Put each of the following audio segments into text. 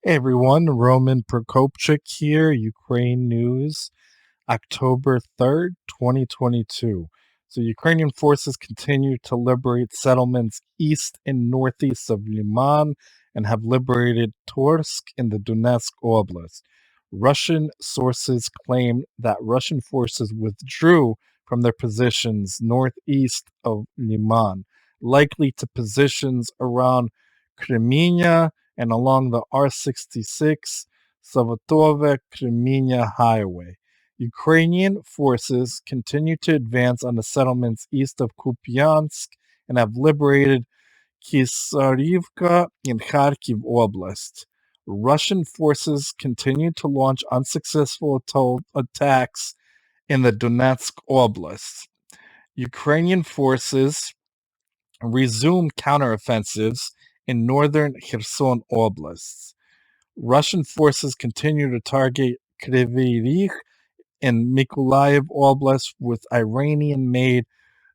Hey everyone, Roman Prokopchik here, Ukraine News, October 3rd, 2022. So Ukrainian forces continue to liberate settlements east and northeast of Lyman and have liberated Torske in the Donetsk Oblast. Russian sources claim that Russian forces withdrew from their positions northeast of Lyman, likely to positions around Kreminna and along the R66 Svatove-Kreminna highway. Ukrainian forces continue to advance on the settlements east of Kupyansk and have liberated Kisharivka in Kharkiv Oblast. Russian forces continue to launch unsuccessful attacks in the Donetsk Oblast. Ukrainian forces resume counteroffensives in northern Kherson Oblast. Russian forces continue to target Kryvyi in Mykolaiv Oblast with Iranian-made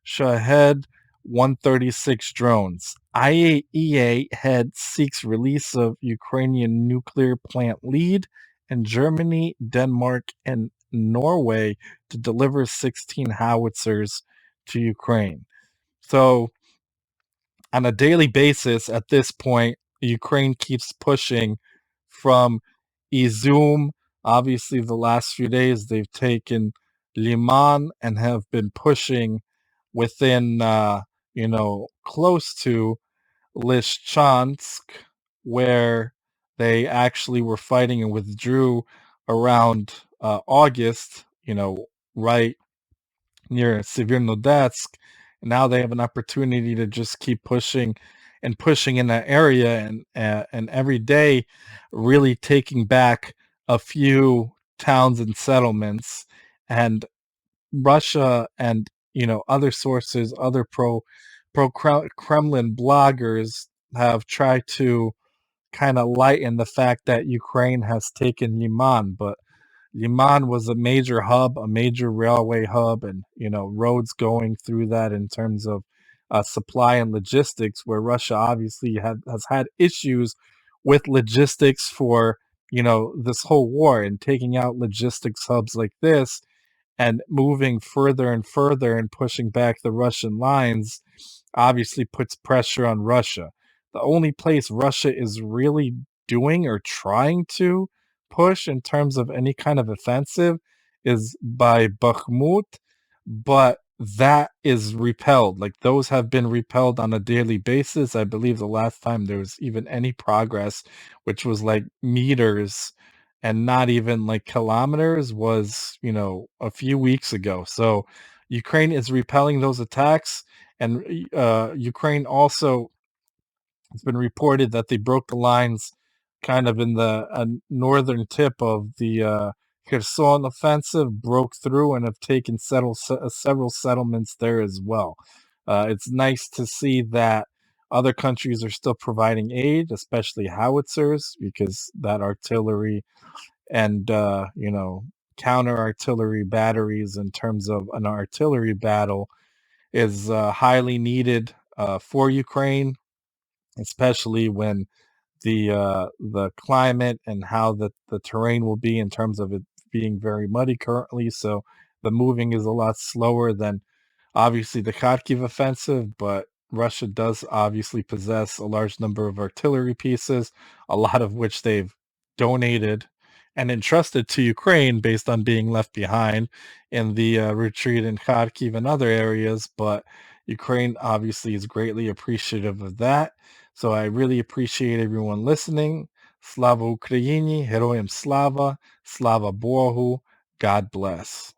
Shahed-136 drones. IAEA head seeks release of Ukrainian nuclear plant lead, and Germany, Denmark, and Norway to deliver 16 howitzers to Ukraine. So, on a daily basis, at this point, Ukraine keeps pushing from Izum. Obviously, the last few days they've taken Lyman and have been pushing within, close to Lysychansk, where they actually were fighting and withdrew around August, right near Severodonetsk. Now they have an opportunity to just keep pushing and pushing in that area, and every day, really taking back a few towns and settlements. And Russia and other sources, other pro Kremlin bloggers have tried to kind of lighten the fact that Ukraine has taken Liman, but Lyman was a major hub, a major railway hub, and roads going through that in terms of supply and logistics. Where Russia obviously has had issues with logistics for this whole war, and taking out logistics hubs like this and moving further and further and pushing back the Russian lines obviously puts pressure on Russia. The only place Russia is really doing or trying to push in terms of any kind of offensive is by Bakhmut, but that is repelled. Like, those have been repelled on a daily basis. I believe the last time there was even any progress, which was like meters and not even like kilometers, was a few weeks ago. So Ukraine is repelling those attacks, and Ukraine also, it's been reported that they broke the lines kind of in the northern tip of the Kherson offensive, broke through and have taken several settlements there as well. It's nice to see that other countries are still providing aid, especially howitzers, because that artillery and counter artillery batteries in terms of an artillery battle is highly needed for Ukraine, especially when the climate and how the terrain will be in terms of it being very muddy currently. So the moving is a lot slower than obviously the Kharkiv offensive, but Russia does obviously possess a large number of artillery pieces, a lot of which they've donated and entrusted to Ukraine based on being left behind in the retreat in Kharkiv and other areas. But Ukraine obviously is greatly appreciative of that. So I really appreciate everyone listening. Slava Ukraini, Heroyam Slava, Slava Bohu, God bless.